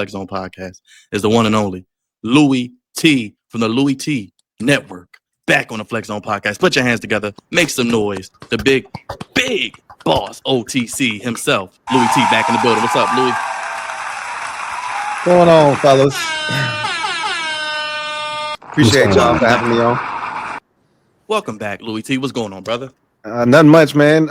Flex Zone podcast is the one and only Louis T from the Louis T Network. Back on the Flex Zone podcast. Put your hands together. Make some noise. The big boss OTC himself, Louis T, back in the building. What's up, Louis? What's going on, fellas? Appreciate y'all for having me on. Welcome back, Louis T. What's going on, brother? Nothing much, man.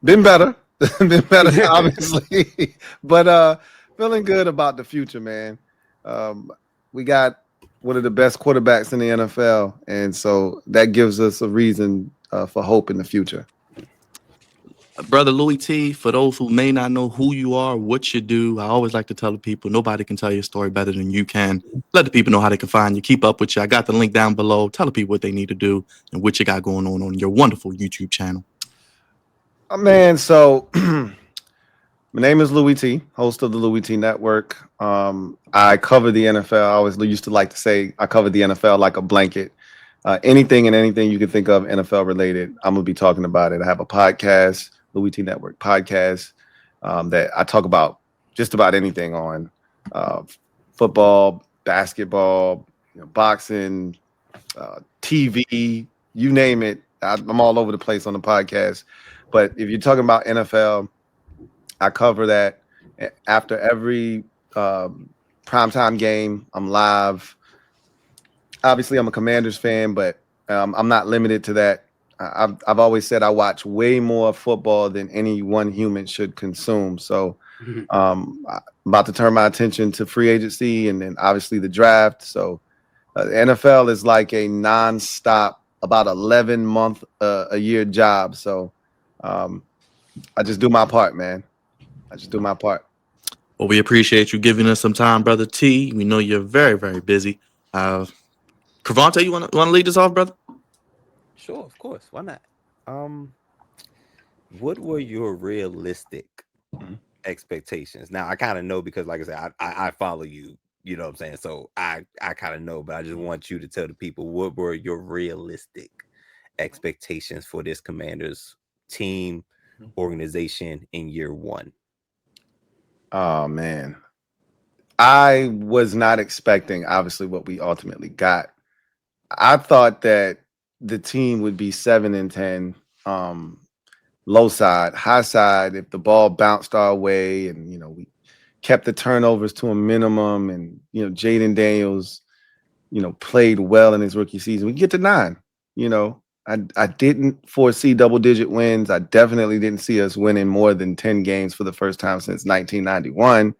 Been better. Been better, obviously. But feeling good about the future, man. We got one of the best quarterbacks in the NFL, and so that gives us a reason for hope in the future. Brother Louis T, for those who may not know who you are, what you do, I always like to tell the people, nobody can tell your story better than you can. Let the people know how they can find you, keep up with you. I got the link down below. Tell the people what they need to do and what you got going on your wonderful YouTube channel. Man, so my name is Louis T, host of the Louis T Network. I cover the NFL. I always used to like to say I cover the NFL like a blanket. Anything you can think of NFL related, I'm going to be talking about it. I have a podcast, Louis T Network podcast, that I talk about just about anything on football, basketball, boxing, TV, you name it. I'm all over the place on the podcast. But if you're talking about NFL, I cover that after every primetime game. I'm live. Obviously, I'm a Commanders fan, but I'm not limited to that. I've always said I watch way more football than any one human should consume. So I'm about to turn my attention to free agency and then obviously the draft. So the NFL is like a nonstop, about 11-month a year job. So I just do my part, man. I just do my part. Well, we appreciate you giving us some time, Brother T. We know you're very, very busy. Cravante, you want to lead us off, brother? Sure, of course. Why not? What were your realistic expectations? Now, I kind of know because, like I said, I follow you. You know what I'm saying? So I kind of know, but I just want you to tell the people what were your realistic expectations for this Commanders team organization in year one? Oh, man. I was not expecting, obviously, what we ultimately got. I thought that the team would be 7-10, low side, high side, if the ball bounced our way and, we kept the turnovers to a minimum and, Jayden Daniels, played well in his rookie season. We get to 9, I didn't foresee double-digit wins. I definitely didn't see us winning more than 10 games for the first time since 1991.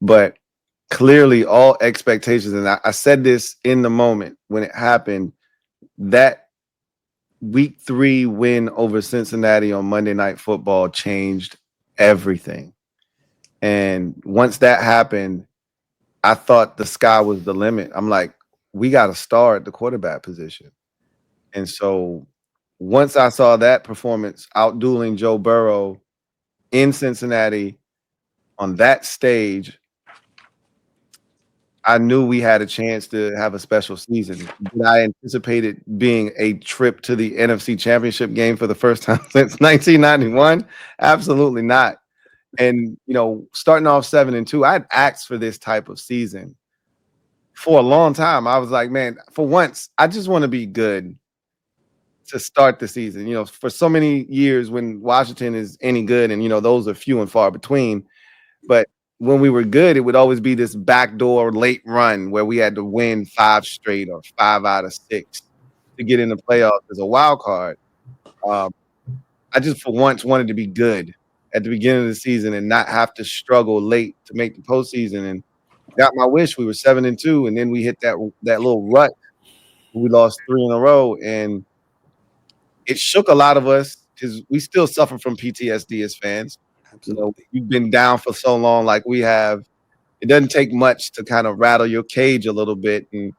But clearly all expectations, and I said this in the moment when it happened, that week 3 win over Cincinnati on Monday Night Football changed everything. And once that happened, I thought the sky was the limit. I'm like, we got to start the quarterback position. And so once I saw that performance outdueling Joe Burrow in Cincinnati on that stage, I knew we had a chance to have a special season. Did I anticipate it being a trip to the NFC Championship game for the first time since 1991? Absolutely not. And, starting off 7-2, I'd asked for this type of season for a long time. I was like, man, for once, I just want to be good to start the season. For so many years when Washington is any good, and, those are few and far between. But when we were good, it would always be this backdoor late run where we had to win 5 straight or 5 out of 6 to get in the playoffs as a wild card. I just for once wanted to be good at the beginning of the season and not have to struggle late to make the postseason. And got my wish. We were 7-2, and then we hit that little rut. We lost 3 in a row, and it shook a lot of us because we still suffer from PTSD as fans. Absolutely. You've been down for so long like we have. It doesn't take much to kind of rattle your cage a little bit. And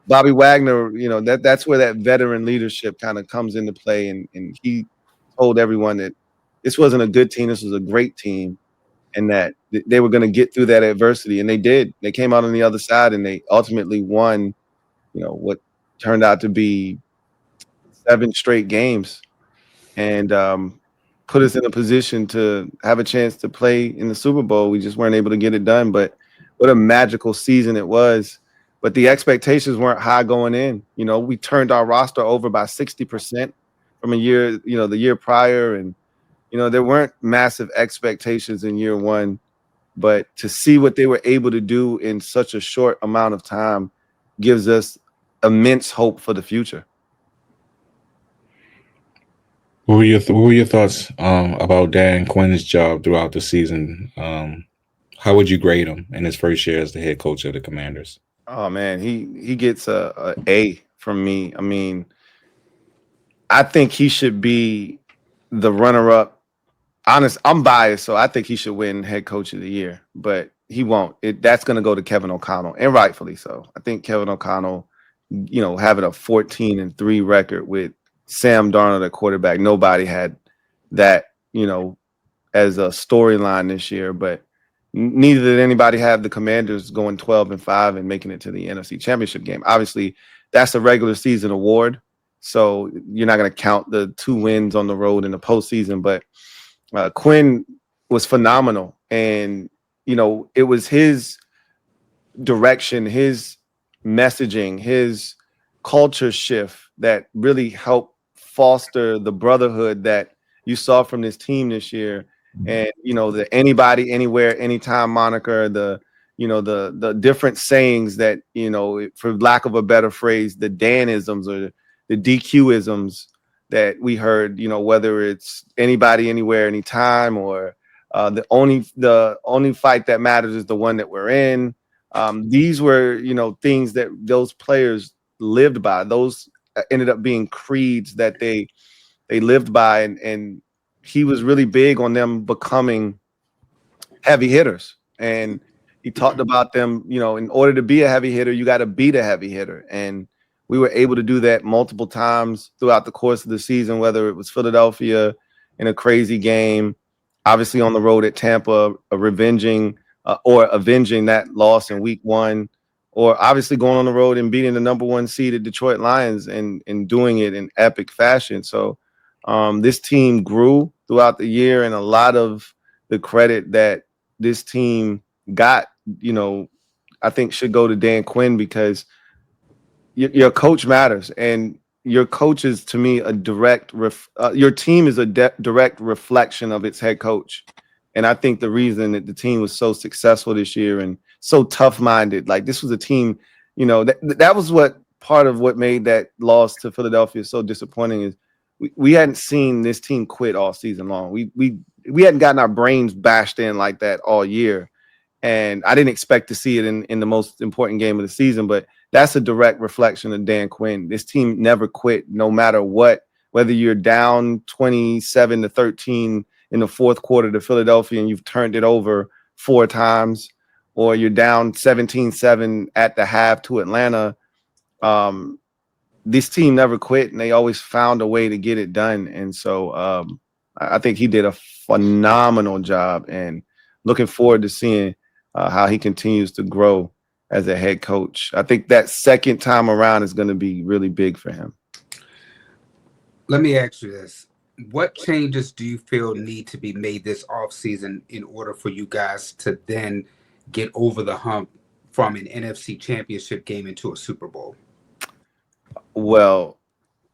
Bobby Wagner, that's where that veteran leadership kind of comes into play. And he told everyone that this wasn't a good team. This was a great team, and that they were going to get through that adversity. And they did. They came out on the other side, and they ultimately won, what turned out to be 7 straight games. And put us in a position to have a chance to play in the Super Bowl. We just weren't able to get it done. But what a magical season it was. But the expectations weren't high going in. You know, we turned our roster over by 60% from a year, you know, the year prior. And, you know, there weren't massive expectations in year one. But to see what they were able to do in such a short amount of time gives us immense hope for the future. What were your thoughts about Dan Quinn's job throughout the season? How would you grade him in his first year as the head coach of the Commanders? Oh man, he gets a from me. I mean, I think he should be the runner-up. I'm biased, so I think he should win head coach of the year, but he won't. That's going to go to Kevin O'Connell, and rightfully so. I think Kevin O'Connell, you know, having a 14-3 record with Sam Darnold at quarterback, nobody had that, you know, as a storyline this year, but neither did anybody have the Commanders going 12-5 and making it to the NFC Championship game. Obviously, that's a regular season award, so you're not going to count the 2 wins on the road in the postseason, but Quinn was phenomenal, and you know, it was his direction, his messaging, his culture shift that really helped foster the brotherhood that you saw from this team this year. And you know, the anybody, anywhere, anytime moniker, the different sayings that, you know, for lack of a better phrase, the Danisms or the DQisms that we heard, you know, whether it's anybody, anywhere, anytime, or the only fight that matters is the one that we're in. These were, you know, things that those players lived by. Those ended up being creeds that they lived by, and he was really big on them becoming heavy hitters. And he talked about them, you know, in order to be a heavy hitter, you got to beat a heavy hitter. And we were able to do that multiple times throughout the course of the season, whether it was Philadelphia in a crazy game, obviously on the road at Tampa, avenging that loss in week 1, or obviously going on the road and beating the number 1 seeded Detroit Lions and doing it in epic fashion. So this team grew throughout the year, and a lot of the credit that this team got, you know, I think should go to Dan Quinn, because your coach matters, and your coach is, to me, a direct your team is a direct reflection of its head coach. And I think the reason that the team was so successful this year and so tough-minded, like this was a team, you know, that was what part of what made that loss to Philadelphia so disappointing is we hadn't seen this team quit all season long. We hadn't gotten our brains bashed in like that all year. And I didn't expect to see it in the most important game of the season, but that's a direct reflection of Dan Quinn. This team never quit, no matter what, whether you're down 27-13 in the fourth quarter to Philadelphia and you've turned it over 4 times, or you're down 17-7 at the half to Atlanta. This team never quit, and they always found a way to get it done. And so I think he did a phenomenal job, and looking forward to seeing how he continues to grow as a head coach. I think that second time around is going to be really big for him. Let me ask you this. What changes do you feel need to be made this offseason in order for you guys to then get over the hump from an NFC championship game into a Super Bowl? Well,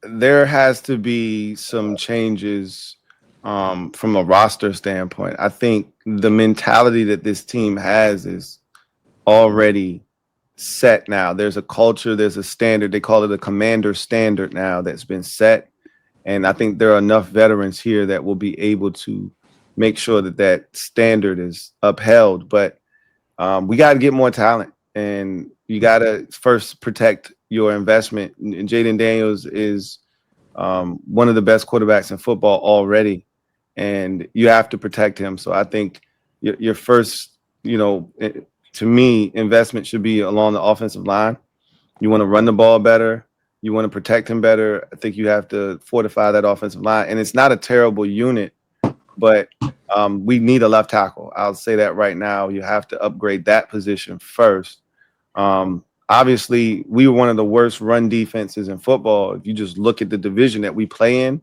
there has to be some changes from a roster standpoint. I think the mentality that this team has is already set now. There's a culture, there's a standard. They call it a commander standard now that's been set. And I think there are enough veterans here that will be able to make sure that that standard is upheld. But we got to get more talent, and you got to first protect your investment. And Jayden Daniels is one of the best quarterbacks in football already, and you have to protect him. So I think your first, to me, investment should be along the offensive line. You want to run the ball better. You want to protect him better. I think you have to fortify that offensive line. And it's not a terrible unit, but we need a left tackle. I'll say that right now. You have to upgrade that position first. Obviously, we were one of the worst run defenses in football. If you just look at the division that we play in,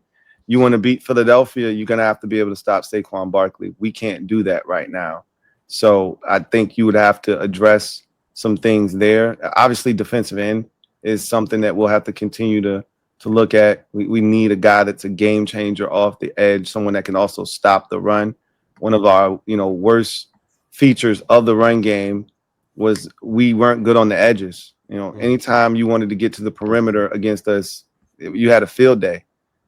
you want to beat Philadelphia, you're going to have to be able to stop Saquon Barkley. We can't do that right now. So I think you would have to address some things there. Obviously, defensive end is something that we'll have to continue to look at. We need a guy that's a game changer off the edge, someone that can also stop the run. One of our, worst features of the run game was we weren't good on the edges. Anytime you wanted to get to the perimeter against us, you had a field day.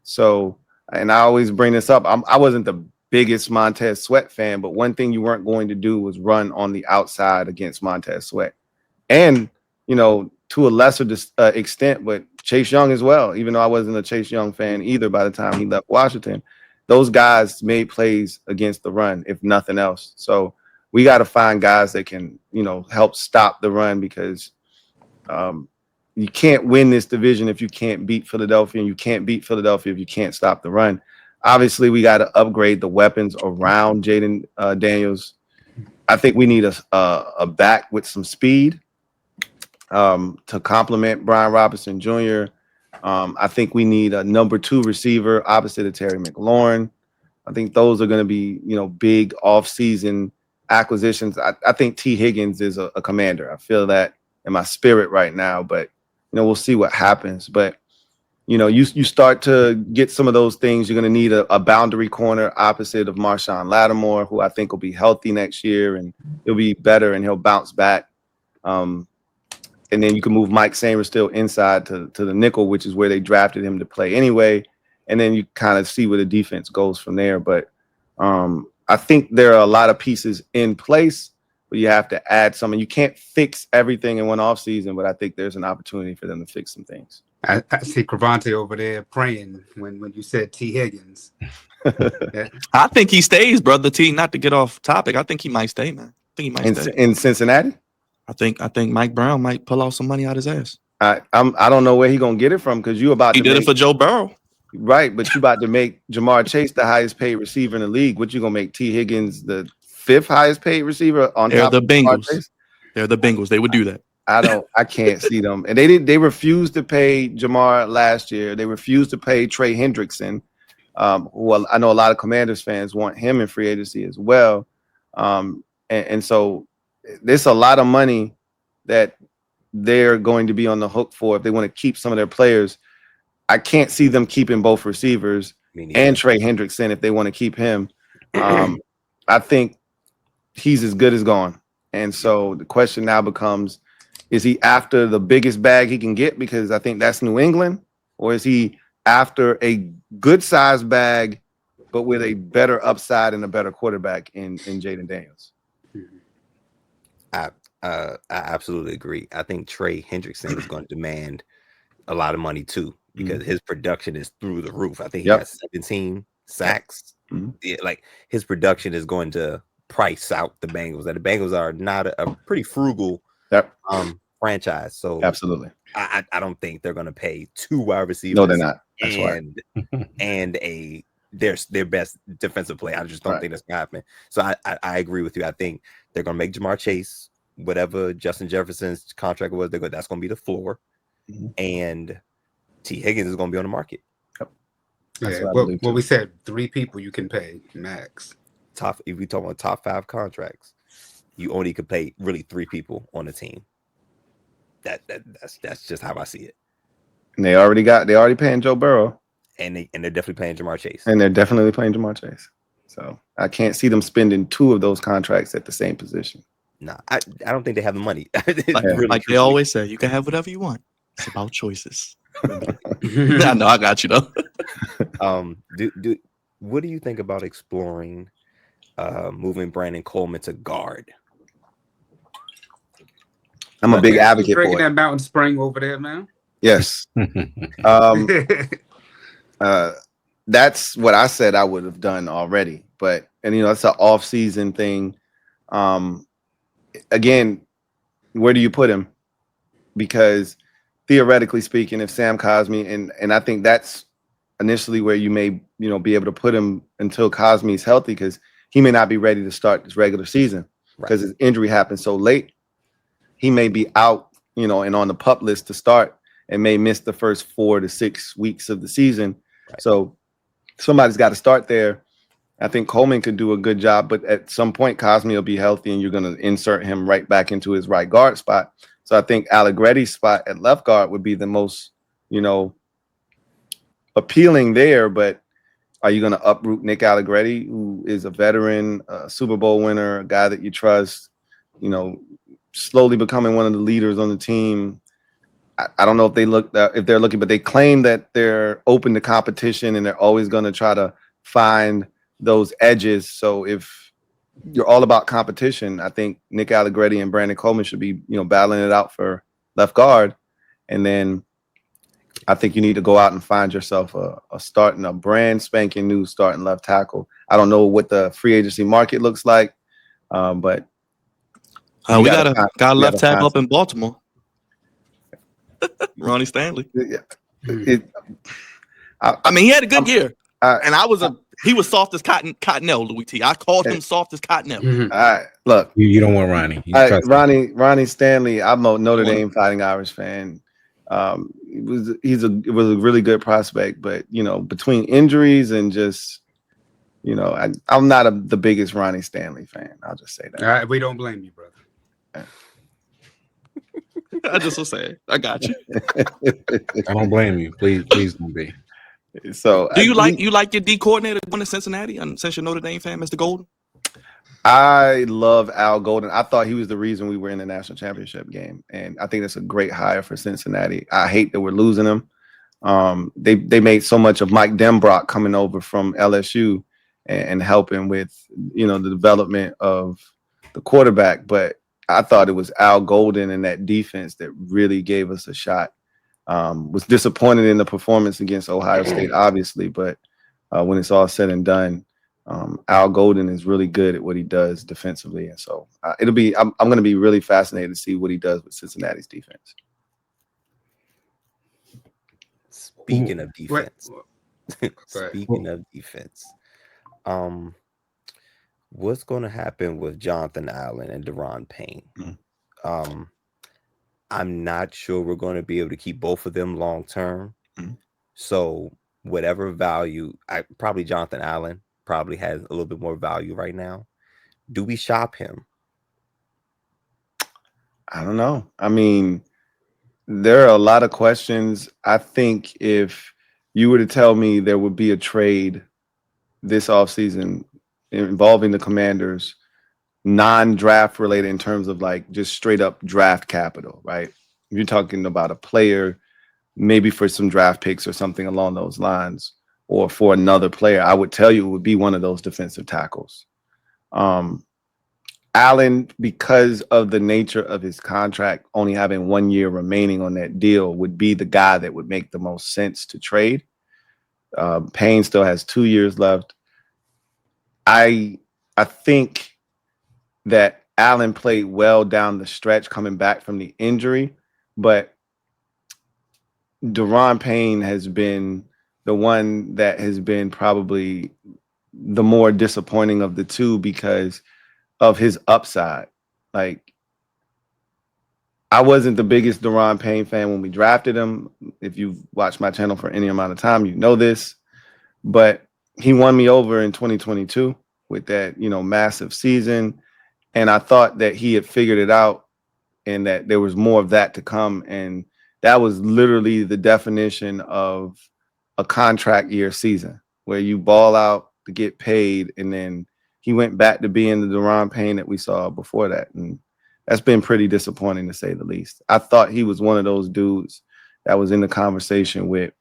So, and I always bring this up. I wasn't the biggest Montez Sweat fan, but one thing you weren't going to do was run on the outside against Montez Sweat. And, to a lesser extent, but Chase Young as well, even though I wasn't a Chase Young fan either by the time he left Washington, those guys made plays against the run, if nothing else. So we got to find guys that can, help stop the run, because you can't win this division if you can't beat Philadelphia, and you can't beat Philadelphia if you can't stop the run. Obviously, we got to upgrade the weapons around Jayden Daniels. I think we need a back with some speed to complement Brian Robinson Jr. I think we need a number 2 receiver opposite of Terry McLaurin. I think those are going to be, big off-season acquisitions. I think T. Higgins is a commander. I feel that in my spirit right now, but, we'll see what happens. But, you start to get some of those things. You're going to need a boundary corner opposite of Marshawn Lattimore, who I think will be healthy next year, and he'll be better and he'll bounce back. And then you can move Mike Sainristil inside to the nickel, which is where they drafted him to play anyway. And then you kind of see where the defense goes from there. But I think there are a lot of pieces in place, but you have to add some. And you can't fix everything in one offseason, but I think there's an opportunity for them to fix some things. I see Cravante over there praying when you said T. Higgins. I think he stays, brother T. Not to get off topic, I think he might stay, man. I think he might stay in Cincinnati. I think Mike Brown might pull out some money out his ass. I don't know where he gonna get it from, because he did it for Joe Burrow, right? But you about to make Jamar Chase the highest paid receiver in the league. What you gonna make T. Higgins the 5th highest paid receiver on top of Bengals? Jamar Chase? They're the Bengals. They would do that. I can't see them. And they refused to pay Jamar last year. They refused to pay Trey Hendrickson, who I know a lot of Commanders fans want him in free agency as well. And so there's a lot of money that they're going to be on the hook for if they want to keep some of their players. I can't see them keeping both receivers and Trey Hendrickson if they want to keep him. I think he's as good as gone. And so the question now becomes, is he after the biggest bag he can get, because I think that's New England, or is he after a good size bag but with a better upside and a better quarterback in Jayden Daniels? I absolutely agree. I think Trey Hendrickson is going to demand a lot of money too, because his production is through the roof. I think he has 17 sacks. Yeah, like his production is going to price out the Bengals. And the Bengals are not a pretty frugal franchise. So absolutely, I don't think they're going to pay 2 wide receivers. No, they're not. That's and their best defensive play. I just don't think that's going to happen. So I agree with you. I think they're going to make Jamar Chase, whatever Justin Jefferson's contract was, that's going to be the floor. And T. Higgins is going to be on the market. Yeah, well, we said 3 people you can pay max. If we talk about top 5 contracts, you only could pay really 3 people on the team. That's just how I see it. And they already paying Joe Burrow. And they're definitely paying Jamar Chase. And they're definitely paying Jamar Chase. So I can't see them spending 2 of those contracts at the same position. No, I don't think they have the money. Like they always say, you can have whatever you want. It's about choices. I know, I got you though. What do you think about exploring moving Brandon Coleman to guard? I'm a big advocate for drinking it. that Mountain Spring over there, man. Yes. That's what I said I would have done already. But that's an off-season thing. Again, where do you put him? Because theoretically speaking, if Sam Cosmi, and I think that's initially where you may be able to put him until Cosmi's healthy, because he may not be ready to start this regular season because his injury happened so late. He may be out, and on the PUP list to start, and may miss the first 4 to 6 weeks of the season. So somebody's got to start there. I think Coleman could do a good job, but at some point, Cosme will be healthy, and you're going to insert him right back into his right guard spot. So I think Allegretti's spot at left guard would be the most, appealing there. But are you going to uproot Nick Allegretti, who is a veteran, a Super Bowl winner, a guy that you trust, slowly becoming one of the leaders on the team? I don't know if they're looking, but they claim that they're open to competition and they're always going to try to find those edges. So if you're all about competition, I think Nick Allegretti and Brandon Coleman should be, battling it out for left guard. And then I think you need to go out and find yourself a brand spanking new starting left tackle. I don't know what the free agency market looks like, but we got a left tackle up in Baltimore. Ronnie Stanley. I mean, he had a good year, and he was soft as cottonelle, Louis T. I called him soft as cottonelle. All right, look, you don't want Ronnie. Ronnie Stanley. I'm a Notre Dame Fighting Irish fan. It was a really good prospect, but between injuries and just I'm not the biggest Ronnie Stanley fan. I'll just say that. We don't blame you, brother. I just was saying, I got you. I don't blame you. Please don't be. So, do you like your D coordinator going to Cincinnati? And since you're Notre Dame fan, Mr. Golden, I love Al Golden. I thought he was the reason we were in the national championship game, and I think that's a great hire for Cincinnati. I hate that we're losing him. They made so much of Mike Denbrock coming over from LSU and helping with the development of the quarterback, but I thought it was Al Golden and that defense that really gave us a shot. Was disappointed in the performance against Ohio State, obviously, but when it's all said and done, Al Golden is really good at what he does defensively, and so I'm going to be really fascinated to see what he does with Cincinnati's defense. Speaking of defense, what's going to happen with Jonathan Allen and Daron Payne? Mm-hmm. I'm not sure we're going to be able to keep both of them long term. Mm-hmm. So whatever value, probably Jonathan Allen probably has a little bit more value right now. Do we shop him? I don't know. I mean, there are a lot of questions. I think if you were to tell me there would be a trade this offseason involving the Commanders, non-draft related in terms of like just straight up draft capital, right? You're talking about a player, maybe for some draft picks or something along those lines, or for another player, I would tell you it would be one of those defensive tackles. Allen, because of the nature of his contract, only having 1 year remaining on that deal, would be the guy that would make the most sense to trade. Payne still has 2 years left. I think that Allen played well down the stretch coming back from the injury, but Daron Payne has been the one that has been probably the more disappointing of the two because of his upside. Like, I wasn't the biggest Daron Payne fan when we drafted him. If you've watched my channel for any amount of time, you know this, but he won me over in 2022 with that, massive season. And I thought that he had figured it out and that there was more of that to come. And that was literally the definition of a contract year season where you ball out to get paid. And then he went back to being the Daron Payne that we saw before that. And that's been pretty disappointing to say the least. I thought he was one of those dudes that was in the conversation with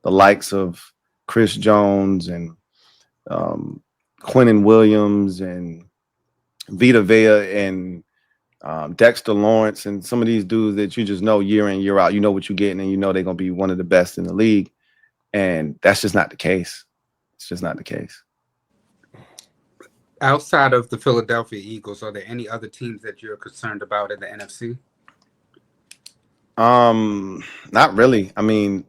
the likes of Chris Jones and Quinnen Williams and Vita Vea and Dexter Lawrence and some of these dudes that you just know year in, year out, you know what you're getting and you know they're going to be one of the best in the league. And that's just not the case. It's just not the case. Outside of the Philadelphia Eagles, are there any other teams that you're concerned about in the NFC? Not really. I mean,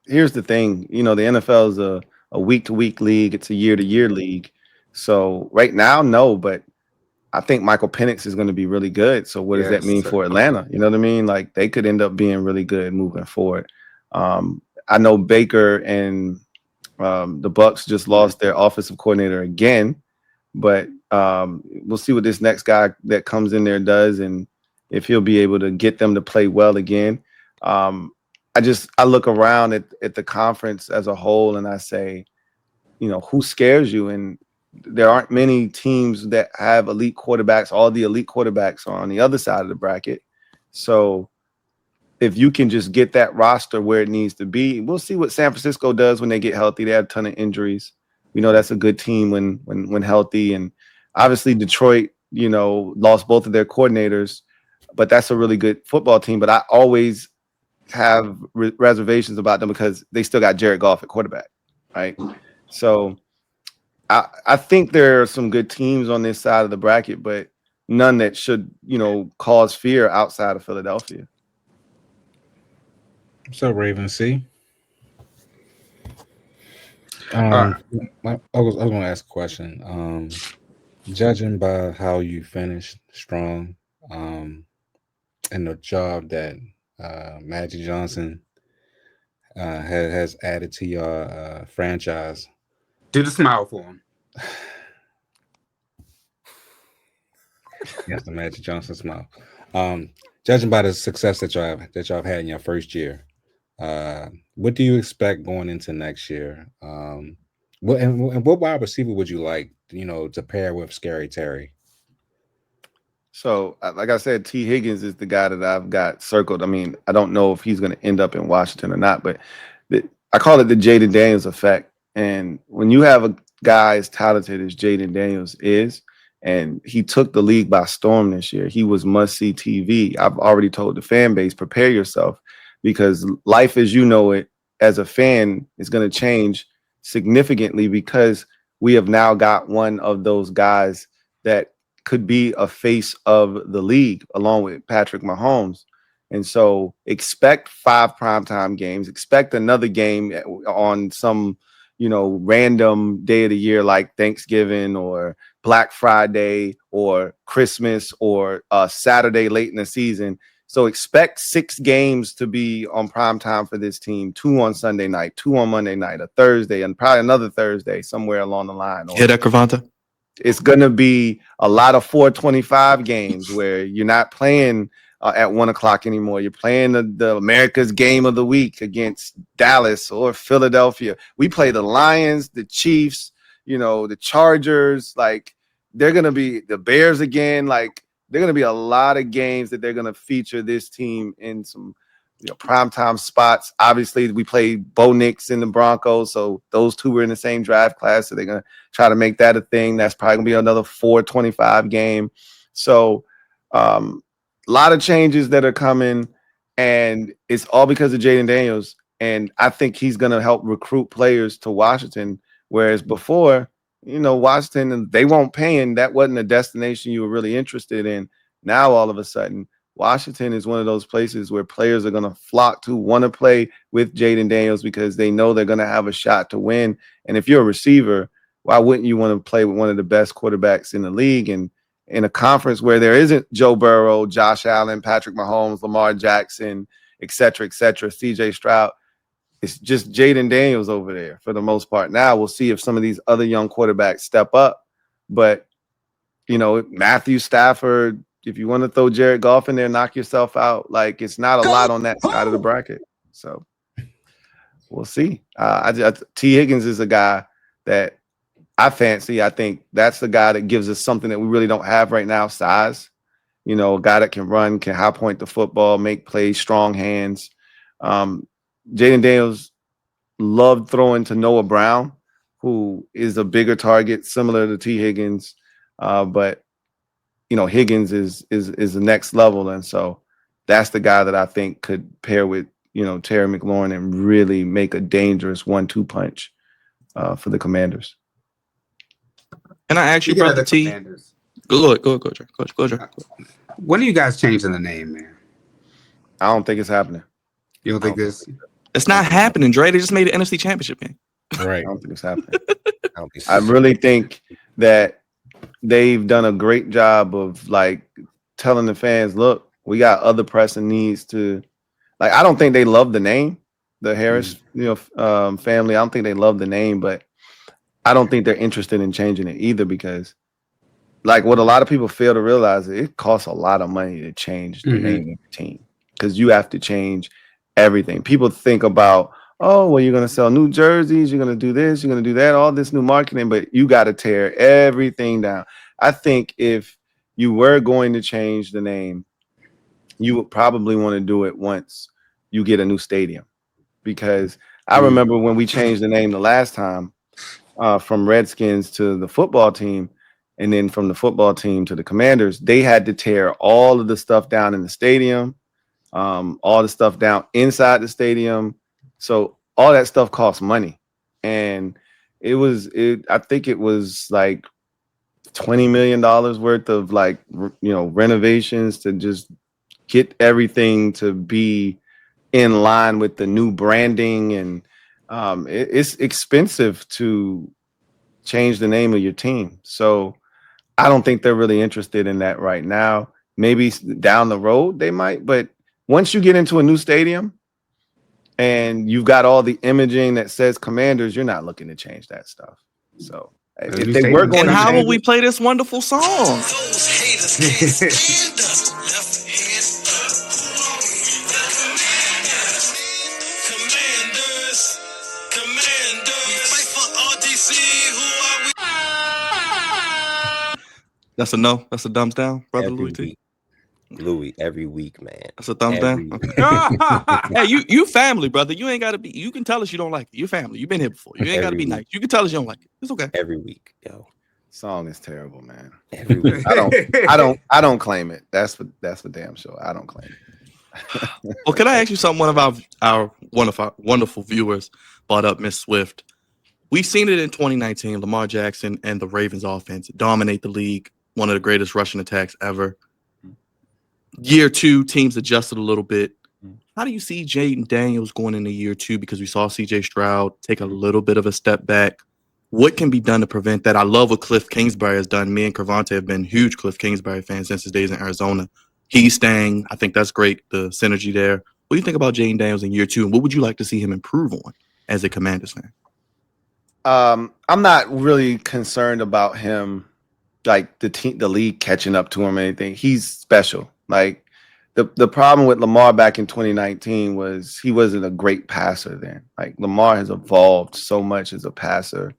here's the thing. The NFL is a week-to-week league. It's a year-to-year league. So right now, no, but I think Michael Penix is going to be really good. So what does that mean for Atlanta? You know what I mean? Like, they could end up being really good moving forward. I know Baker and The Bucks just lost their offensive coordinator again, but we'll see what this next guy that comes in there does, and if he'll be able to get them to play well again. I look around at the conference as a whole, and I say, who scares you? And there aren't many teams that have elite quarterbacks. All the elite quarterbacks are on the other side of the bracket. So if you can just get that roster where it needs to be, we'll see what San Francisco does when they get healthy. They have a ton of injuries. We know that's a good team when healthy. And obviously Detroit, lost both of their coordinators, but that's a really good football team. But I always have reservations about them because they still got Jared Goff at quarterback, right? So I think there are some good teams on this side of the bracket, but none that should, cause fear outside of Philadelphia. So Raven C. I was going to ask a question. Judging by how you finished strong, and the job that Magic Johnson has added to your franchise, Do the smile for him. yes, the Magic Johnson smile. Judging by the success that y'all have had in your first year, what do you expect going into next year? What wide receiver would you like, to pair with Scary Terry? So, like I said, T. Higgins is the guy that I've got circled. I mean, I don't know if he's going to end up in Washington or not, but I call it the Jayden Daniels effect. And when you have a guy as talented as Jayden Daniels is, and he took the league by storm this year, he was must-see TV. I've already told the fan base, prepare yourself, because life as you know it as a fan is going to change significantly, because we have now got one of those guys that could be a face of the league along with Patrick Mahomes. And so expect 5 primetime games, expect another game on some, random day of the year like Thanksgiving or Black Friday or Christmas or Saturday late in the season. So expect 6 games to be on primetime for this team, 2 on Sunday night, 2 on Monday night, a Thursday, and probably another Thursday somewhere along the line. Hear that, Cravanta? It's going to be a lot of 425 games where you're not playing at 1 o'clock anymore. You're playing the America's game of the week against Dallas or Philadelphia. We play the Lions, the Chiefs, the Chargers. Like, they're going to be the Bears again. Like, they're going to be a lot of games that they're going to feature this team in some primetime spots. Obviously, we played Bo Nix in the Broncos, so those two were in the same draft class, so they're going to try to make that a thing. That's probably going to be another 425 game. So a lot of changes that are coming, and it's all because of Jayden Daniels, and I think he's going to help recruit players to Washington, whereas before, Washington, they weren't paying. That wasn't a destination you were really interested in. Now, all of a sudden, Washington is one of those places where players are going to flock to, want to play with Jayden Daniels because they know they're going to have a shot to win. And if you're a receiver, why wouldn't you want to play with one of the best quarterbacks in the league? And in a conference where there isn't Joe Burrow, Josh Allen, Patrick Mahomes, Lamar Jackson, et cetera, CJ Stroud, it's just Jayden Daniels over there for the most part. Now we'll see if some of these other young quarterbacks step up. But, Matthew Stafford, if you want to throw Jared Goff in there, knock yourself out. Like, it's not a lot on that side of the bracket. So we'll see. T. Higgins is a guy that I fancy. I think that's the guy that gives us something that we really don't have right now, size. A guy that can run, can high point the football, make plays, strong hands. Jayden Daniels loved throwing to Noah Brown, who is a bigger target, similar to T. Higgins. But Higgins is the next level. And so that's the guy that I think could pair with, Terry McLaurin and really make a dangerous 1-2 punch for the Commanders. Can I ask you, Brother T? Go, Dre. When are you guys changing the name, man? I don't think it's happening. You don't think this? It's not happening, Dre. They just made the NFC Championship game. Right. I don't think it's happening. I really think that they've done a great job of telling the fans, look, we got other pressing needs to, I don't think they love the name. the Harris, family. I don't think they love the name, but I don't think they're interested in changing it either because, like, what a lot of people fail to realize, it costs a lot of money to change the name of the team because you have to change everything. People think about, oh, well, you're going to sell new jerseys, you're going to do this, you're going to do that, all this new marketing, but you got to tear everything down. I think if you were going to change the name, you would probably want to do it once you get a new stadium, because I remember when we changed the name the last time from Redskins to the football team, and then from the football team to the Commanders, they had to tear all of the stuff down in the stadium, all the stuff down inside the stadium. So all that stuff costs money. And I think it was like $20 million worth of like, renovations to just get everything to be in line with the new branding. And it's expensive to change the name of your team. So I don't think they're really interested in that right now. Maybe down the road they might, but once you get into a new stadium and you've got all the imaging that says Commanders, you're not looking to change that stuff. So if they were going and to how change will we play this wonderful song? Those haters can't stand us. Left hand up. Commanders. We fight for RDC. Who are we? That's a no. That's a thumbs down, brother Every Louis T. week. Louis, every week, man. That's a thumbs Every down. Okay. Hey, you family, brother. You ain't gotta be. You can tell us you don't like it. You're family. You've been here before. You ain't gotta be nice. You can tell us you don't like it. It's okay. Every week, yo. Song is terrible, man. Every week. I don't claim it. That's for damn sure. I don't claim it. Well, can I ask you something? One of our wonderful viewers brought up Miss Swift. We've seen it in 2019. Lamar Jackson and the Ravens offense dominate the league. One of the greatest rushing attacks ever. Year two, teams adjusted a little bit. How do you see Jayden Daniels going into year two? Because we saw CJ Stroud take a little bit of a step back. What can be done to prevent that? I love what Cliff Kingsbury has done. Me and Cravante have been huge Cliff Kingsbury fans since his days in Arizona. He's staying. I think that's great, the synergy there. What do you think about Jayden Daniels in year two? And what would you like to see him improve on as a Commanders fan? I'm not really concerned about him, like the league catching up to him or anything. He's special. Like the problem with Lamar back in 2019 was he wasn't a great passer then. Like Lamar has evolved so much as a passer.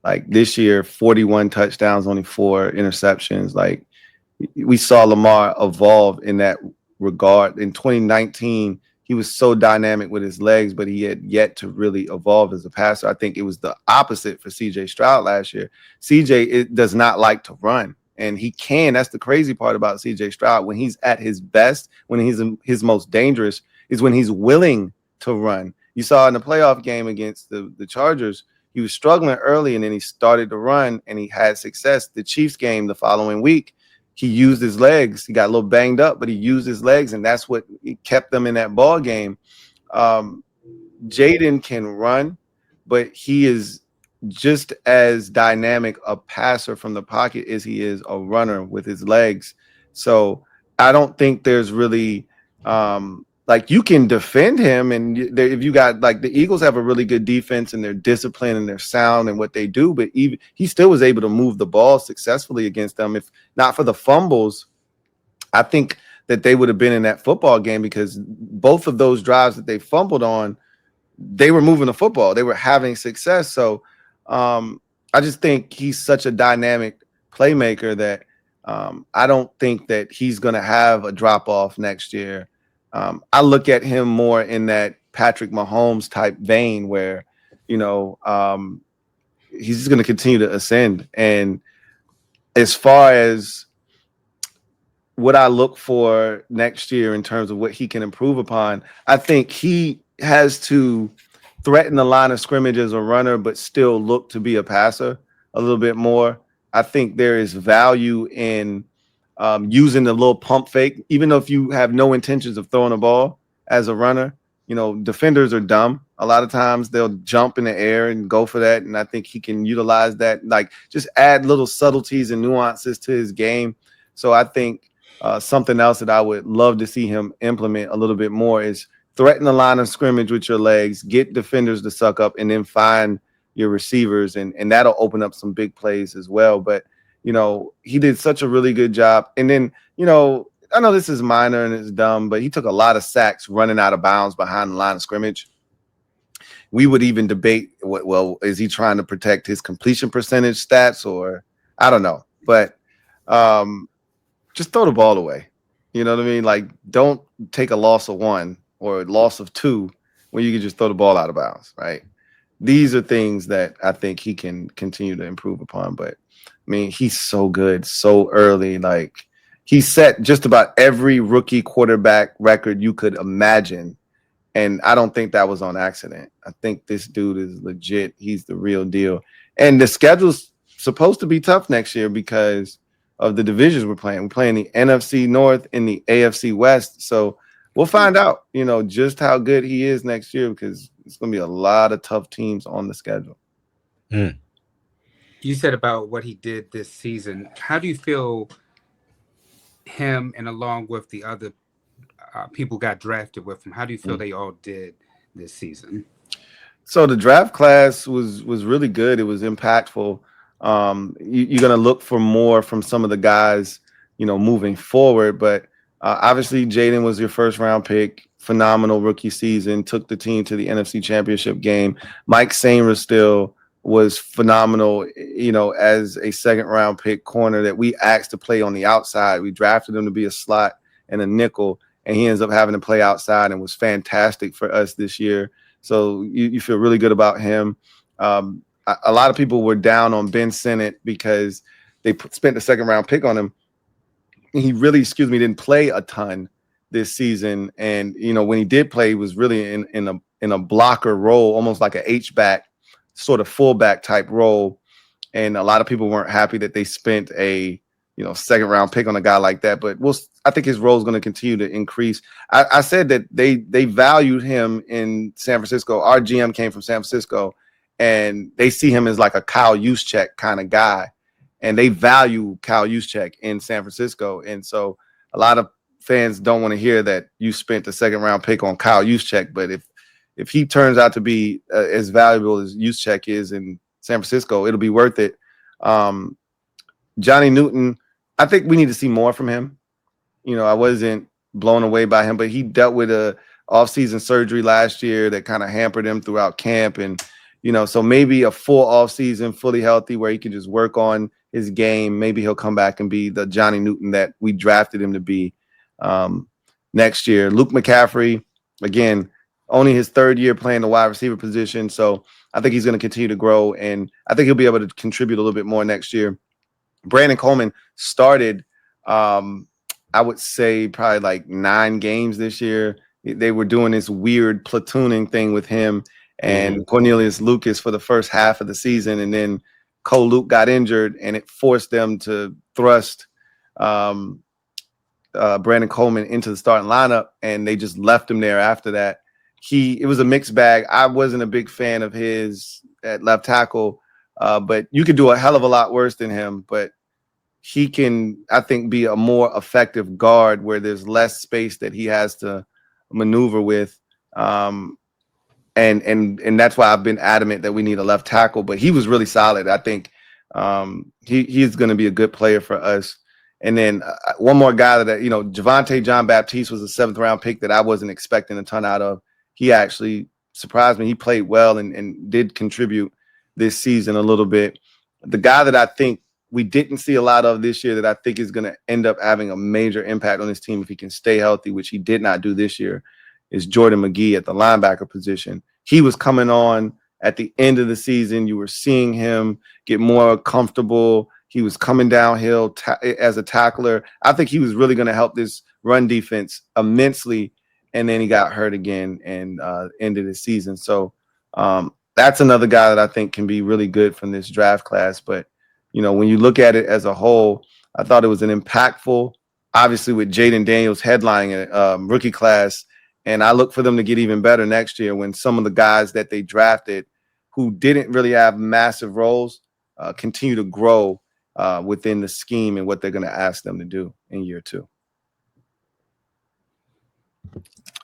Like this year, 41 touchdowns, only 4 interceptions. Like we saw Lamar evolve in that regard. In 2019, he was so dynamic with his legs, but he had yet to really evolve as a passer. I think it was the opposite for CJ Stroud last year. CJ does not like to run, and he can. That's the crazy part about CJ Stroud. When he's at his best, when he's his most dangerous, is when he's willing to run. You saw in the playoff game against the Chargers, he was struggling early, and then he started to run, and he had success. The Chiefs game the following week, he used his legs. He got a little banged up, but he used his legs, and that's what kept them in that ball game. Jayden can run, but he is just as dynamic a passer from the pocket as he is a runner with his legs. So I don't think there's really like you can defend him, and if you got like the Eagles have a really good defense and they're disciplined and they're sound in what they do, but even he still was able to move the ball successfully against them. If not for the fumbles, I think that they would have been in that football game, because both of those drives that they fumbled on, they were moving the football. They were having success. So I just think he's such a dynamic playmaker that I don't think that he's going to have a drop off next year. I look at him more in that Patrick Mahomes type vein where, he's just going to continue to ascend. And as far as what I look for next year in terms of what he can improve upon, I think he has to threaten the line of scrimmage as a runner, but still look to be a passer a little bit more. I think there is value in using the little pump fake, even though if you have no intentions of throwing a ball as a runner. Defenders are dumb. A lot of times they'll jump in the air and go for that. And I think he can utilize that, like just add little subtleties and nuances to his game. So I think something else that I would love to see him implement a little bit more is threaten the line of scrimmage with your legs, get defenders to suck up, and then find your receivers, and that'll open up some big plays as well. But he did such a really good job. And then I know this is minor and it's dumb, but he took a lot of sacks running out of bounds behind the line of scrimmage. We would even debate, well, is he trying to protect his completion percentage stats, or I don't know. But just throw the ball away. You know what I mean? Like, don't take a loss of 1 or a loss of 2 when you can just throw the ball out of bounds, right? These are things that I think he can continue to improve upon. But, I mean, he's so good so early. Like, he set just about every rookie quarterback record you could imagine. And I don't think that was on accident. I think this dude is legit. He's the real deal. And the schedule's supposed to be tough next year because of the divisions we're playing. We're playing the NFC North and the AFC West. So we'll find out, just how good he is next year, because it's going to be a lot of tough teams on the schedule. You said about what he did this season. How do you feel him, and along with the other people got drafted with him, how do you feel they all did this season? So the draft class was really good. It was impactful. You're going to look for more from some of the guys, moving forward. But obviously, Jayden was your first round pick. Phenomenal rookie season. Took the team to the NFC Championship game. Mike Sainristil was phenomenal, as a second round pick corner that we asked to play on the outside. We drafted him to be a slot and a nickel, and he ends up having to play outside and was fantastic for us this year. So you feel really good about him. A lot of people were down on Ben Sinnott because they spent the second round pick on him. He really, didn't play a ton this season. And, when he did play, he was really in a blocker role, almost like a H-back, sort of fullback type role. And a lot of people weren't happy that they spent a, second round pick on a guy like that. But I think his role is going to continue to increase. I said that they valued him in San Francisco. Our GM came from San Francisco, and they see him as like a Kyle Juszczyk kind of guy. And they value Kyle Juszczyk in San Francisco. And so a lot of fans don't want to hear that you spent the second round pick on Kyle Juszczyk. But if he turns out to be as valuable as Juszczyk is in San Francisco, it'll be worth it. Johnny Newton, I think we need to see more from him. I wasn't blown away by him, but he dealt with a offseason surgery last year that kind of hampered him throughout camp. And, so maybe a full offseason, fully healthy, where he can just work on his game. Maybe he'll come back and be the Johnny Newton that we drafted him to be next year. Luke McCaffrey, again, only his third year playing the wide receiver position. So I think he's going to continue to grow, and I think he'll be able to contribute a little bit more next year. Brandon Coleman started, I would say, probably like 9 games this year. They were doing this weird platooning thing with him and Cornelius Lucas for the first half of the season. And then Cole Luke got injured, and it forced them to thrust Brandon Coleman into the starting lineup, and they just left him there after that. It was a mixed bag. I wasn't a big fan of his at left tackle, but you could do a hell of a lot worse than him. But he can, I think, be a more effective guard where there's less space that he has to maneuver with. And that's why I've been adamant that we need a left tackle. But he was really solid. I think he's going to be a good player for us. And then one more guy that, Javonte John Baptiste was a 7th round pick that I wasn't expecting a ton out of. He actually surprised me. He played well and did contribute this season a little bit. The guy that I think we didn't see a lot of this year that I think is going to end up having a major impact on his team if he can stay healthy, which he did not do this year, is Jordan McGee at the linebacker position. He was coming on at the end of the season. You were seeing him get more comfortable. He was coming downhill as a tackler. I think he was really going to help this run defense immensely. And then he got hurt again and ended his season. So that's another guy that I think can be really good from this draft class. But, when you look at it as a whole, I thought it was an impactful, obviously with Jayden Daniels headlining a rookie class. And I look for them to get even better next year when some of the guys that they drafted who didn't really have massive roles continue to grow within the scheme and what they're going to ask them to do in year 2.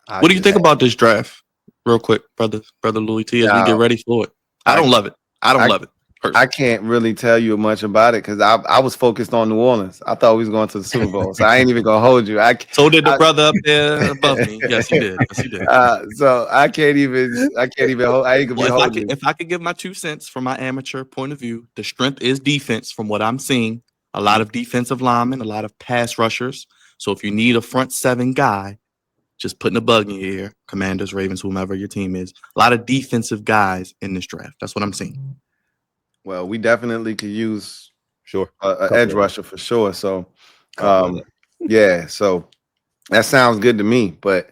What do you think about this draft? Real quick, brother Louis T, as we get ready for it. I don't love it. I don't love it. Personally. I can't really tell you much about it because I was focused on New Orleans. I thought we was going to the Super Bowl, so I ain't even gonna hold you. So did the brother up there above me. Yes, he did. Yes, he did. So I can't even hold. I ain't gonna be holding. If I could give my 2 cents from my amateur point of view, the strength is defense. From what I'm seeing, a lot of defensive linemen, a lot of pass rushers. So if you need a front 7 guy, just putting a bug in your ear, Commanders, Ravens, whomever your team is, a lot of defensive guys in this draft. That's what I'm seeing. Well, we definitely could use Sure. an edge rusher for sure. So, yeah. So that sounds good to me. But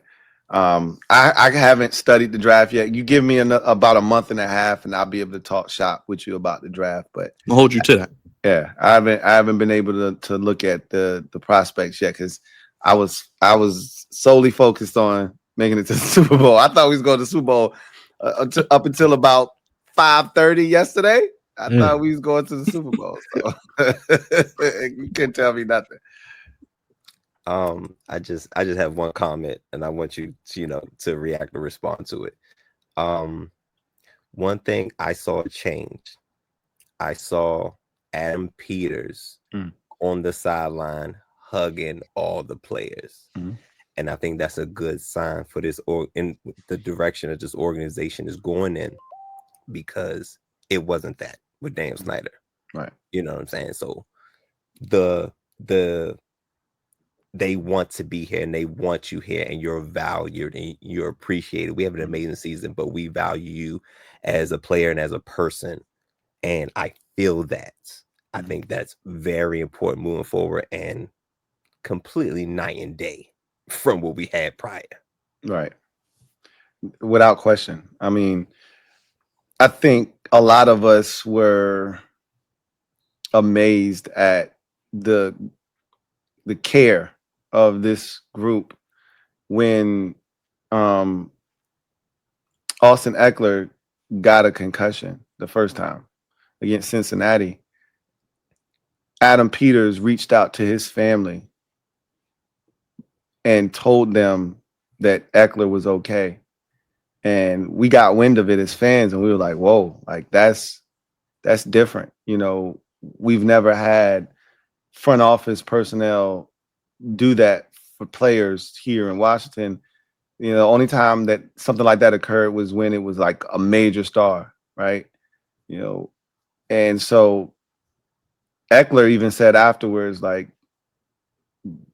I haven't studied the draft yet. You give me about a month and a half, and I'll be able to talk shop with you about the draft. But I'll hold you to that. Yeah, I haven't been able to look at the prospects yet because I was solely focused on making it to the Super Bowl. I thought we was going to the Super Bowl up until about 5:30 yesterday. I thought we was going to the Super Bowl. So you can't tell me nothing. I just have one comment, and I want you to react or respond to it. One thing I saw change. I saw Adam Peters on the sideline hugging all the players. And I think that's a good sign for this or in the direction that this organization is going in, because it wasn't that with Dan Snyder. Right. You know what I'm saying? So they want to be here and they want you here, and you're valued and you're appreciated. We have an amazing season, but we value you as a player and as a person. And I feel that. I think that's very important moving forward and completely night and day from what we had prior. Right. Without question. I mean, I think a lot of us were amazed at the care of this group when Austin Eckler got a concussion the first time against Cincinnati. Adam Peters reached out to his family and told them that Eckler was okay. And we got wind of it as fans, and we were like, whoa, like that's different. You know, we've never had front office personnel do that for players here in Washington. You know, the only time that something like that occurred was when it was like a major star, right? You know, and so Eckler even said afterwards, like,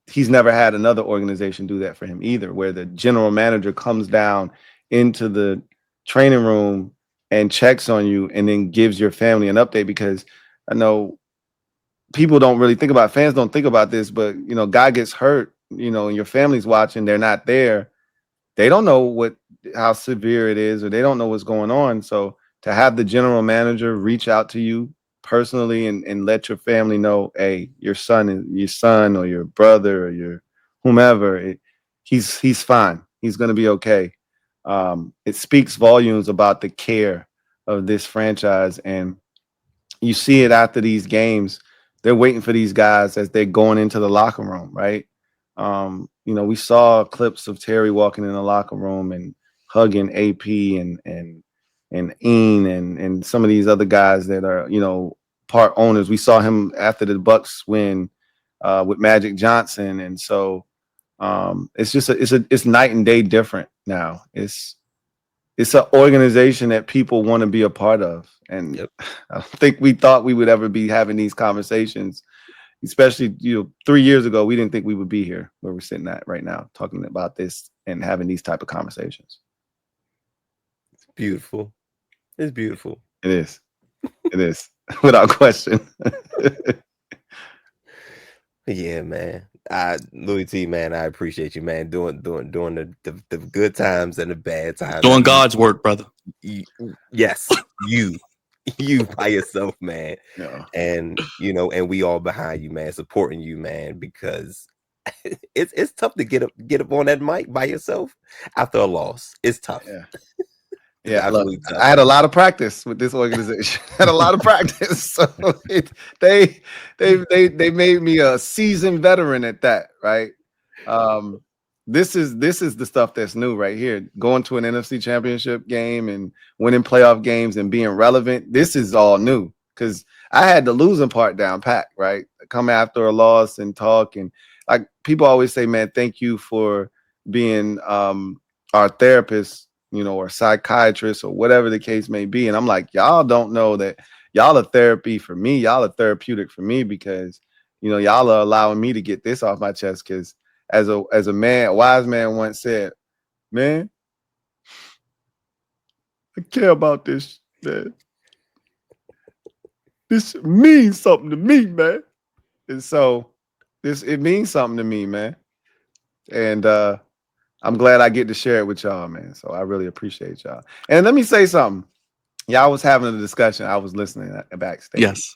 he's never had another organization do that for him either, where the general manager comes down into the training room and checks on you and then gives your family an update. Because I know people don't really think about, fans don't think about this, but, you know, guy gets hurt, you know, and your family's watching, they're not there. They don't know how severe it is, or they don't know what's going on. So to have the general manager reach out to you personally and let your family know, hey, your son or your brother or your whomever, he's fine. He's going to be okay. It speaks volumes about the care of this franchise. And you see it after these games. They're waiting for these guys as they're going into the locker room, right? You know, we saw clips of Terry walking in the locker room and hugging AP and Ian and some of these other guys that are, you know, part owners. We saw him after the Bucks win with Magic Johnson. And so it's just it's night and day different now. It's an organization that people want to be a part of. And I don't think we thought we would ever be having these conversations, especially, you know, 3 years ago. We didn't think we would be here where we're sitting at right now, talking about this and having these type of conversations. It's beautiful. It's beautiful. It is. It is. Without question. Yeah, man. Louis T, man, I appreciate you, man, doing the good times and the bad times. Doing God's work, brother. Yes, you by yourself, man. Yeah. And you know, and we all behind you, man, supporting you, man, because it's tough to get up on that mic by yourself after a loss. It's tough. Yeah. Yeah, look, I had a lot of practice with this organization. Had a lot of practice, so they made me a seasoned veteran at that, right? this is the stuff that's new right here. Going to an NFC championship game and winning playoff games and being relevant. This is all new because I had the losing part down pat, right? Come after a loss and talk. And like people always say, man, thank you for being our therapist, you know, or psychiatrist or whatever the case may be. And I'm like, y'all don't know that y'all are therapy for me. Y'all are therapeutic for me because, you know, y'all are allowing me to get this off my chest because as a man, a wise man once said, man, I care about this, man. This means something to me, man. And so it means something to me, man. And I'm glad I get to share it with y'all, man. So I really appreciate y'all. And let me say something. Y'all was having a discussion. I was listening backstage. Yes.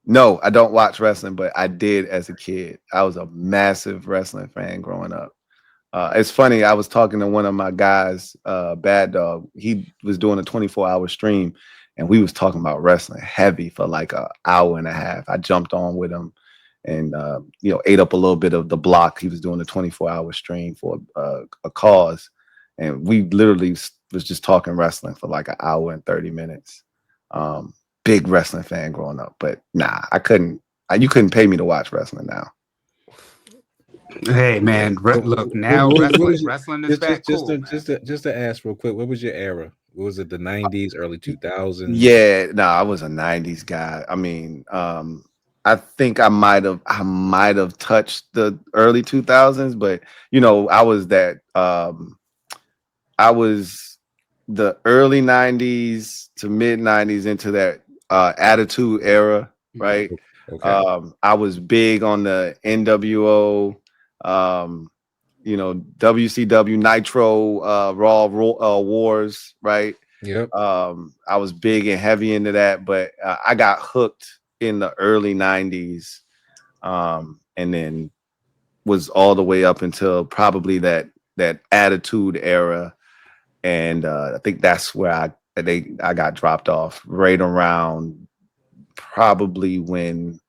No, I don't watch wrestling, but I did as a kid. I was a massive wrestling fan growing up. It's funny. I was talking to one of my guys, Bad Dog. He was doing a 24-hour stream, and we was talking about wrestling heavy for like an hour and a half. I jumped on with him and, ate up a little bit of the block. He was doing a 24-hour stream for a cause. And we literally was just talking wrestling for like an hour and 30 minutes. Big wrestling fan growing up, but nah, I couldn't. You couldn't pay me to watch wrestling now. Hey man, look now, wrestling is back cool. Just to ask real quick, what was your era? Was it the 90s, early 2000s? Yeah, no, I was a 90s guy. I mean, I think I might have touched the early 2000s, but you know, I was the early 90s to mid 90s into that Attitude era, right? Okay. I was big on the NWO, WCW Nitro, Raw Wars, right? Yep. I was big and heavy into that, but I got hooked in the early 90s, and then was all the way up until probably that Attitude era. And I think that's where I got dropped off right around probably when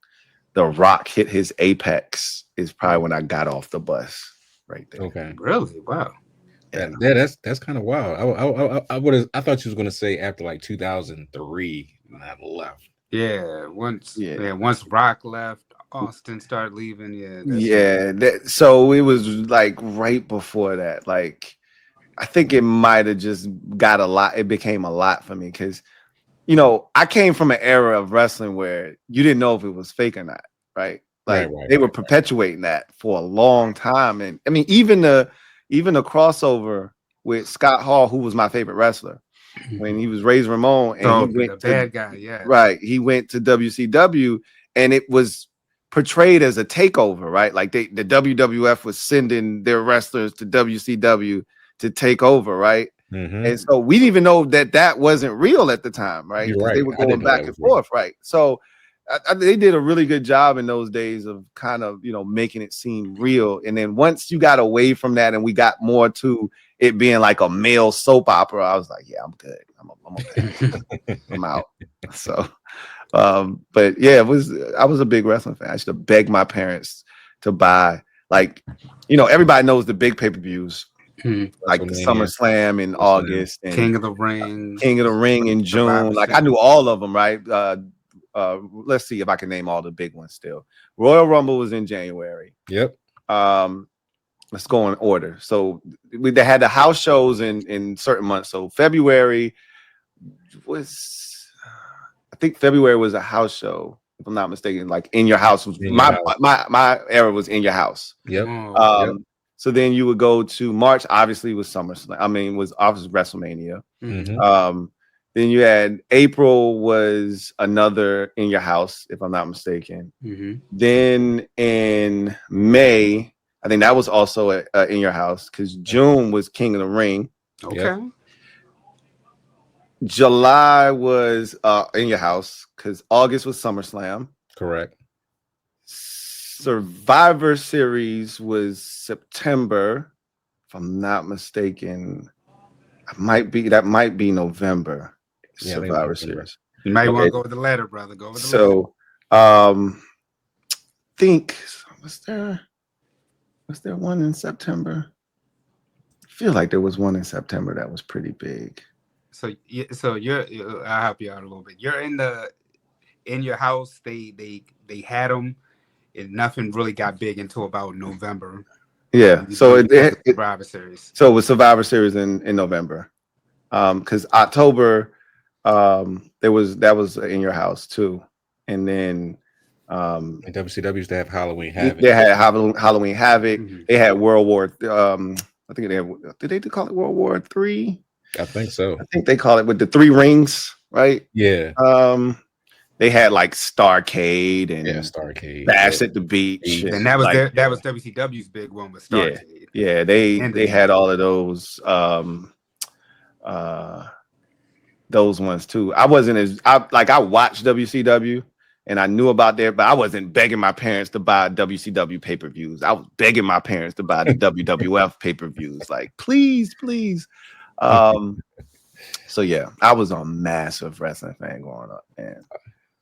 The Rock hit his apex is probably when I got off the bus right there. Okay. Really? Wow. Yeah, that's kind of wild. I thought you was gonna say after like 2003 when I left. Yeah. Once Rock left, Austin started leaving. So it was like right before that. Like I think it might have just got a lot. It became a lot for me because, you know, I came from an era of wrestling where you didn't know if it was fake or not, right? Like they were perpetuating that for a long time. And I mean, even the crossover with Scott Hall, who was my favorite wrestler when he was Razor Ramon, and he went the bad guy, yeah. Right. He went to WCW and it was portrayed as a takeover, right? Like the WWF was sending their wrestlers to WCW to take over, right? Mm-hmm. And so we didn't even know that wasn't real at the time, right? Because they were going back and forth, right? So they did a really good job in those days of kind of, you know, making it seem real. And then once you got away from that and we got more to it being like a male soap opera, I was like, yeah, I'm good. I'm out. So, but yeah, I was a big wrestling fan. I should have begged my parents to buy, like, you know, everybody knows the big pay-per-views. Like the SummerSlam in August and King of the Ring in June. Like I knew all of them, right? Let's see if I can name all the big ones still. Royal Rumble was in January. Yep. Let's go in order. So they had the house shows in certain months. So February I think February was a house show, if I'm not mistaken. Like In Your House was my era was In Your House. Yep. So then you would go to March, obviously was SummerSlam. I mean, was obviously WrestleMania. Mm-hmm. Then you had April was another In Your House, if I'm not mistaken. Mm-hmm. Then in May, I think that was also In Your House because June was King of the Ring. Okay. Yep. July was In Your House because August was SummerSlam. Correct. Survivor Series was September, if I'm not mistaken. That might be November. Yeah, Survivor Series. You might want to go with the letter, brother. Go with the letter. So, think was there? Was there one in September? I feel like there was one in September that was pretty big. So I'll help you out a little bit. You're in your house. They had them, and nothing really got big until about November. Yeah. So it Survivor Series. So it was Survivor Series in November. Because October, that was in your house too, and then And WCW used to have Halloween Havoc. they had Halloween Havoc. Mm-hmm. They had World War. I think did they call it World War III? I think so. I think they call it with the 3 rings, right? Yeah. They had like Starcade and Starcade, Bash at the Beach, and that was that was WCW's big one with Starcade. Yeah, they had all of those ones too. I wasn't I watched WCW and I knew about that, but I wasn't begging my parents to buy WCW pay-per-views. I was begging my parents to buy the WWF pay-per-views. Like, please. So yeah, I was a massive wrestling fan growing up, man.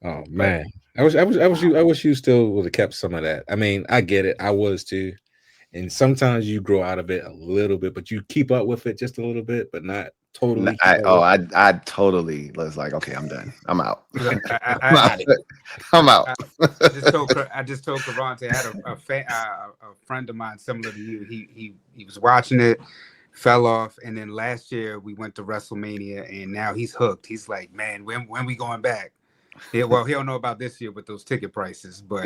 Oh man, I wish you still would have kept some of that. I mean, I get it. I was too. And sometimes you grow out of it a little bit, but you keep up with it just a little bit, but not totally. I totally was like, okay, I'm done. I'm out. I'm out. I just told Karante, I had a friend of mine similar to you. He was watching it, fell off, and then last year we went to WrestleMania, and now he's hooked. He's like, man, when we going back? Yeah, well, he don't know about this year with those ticket prices, but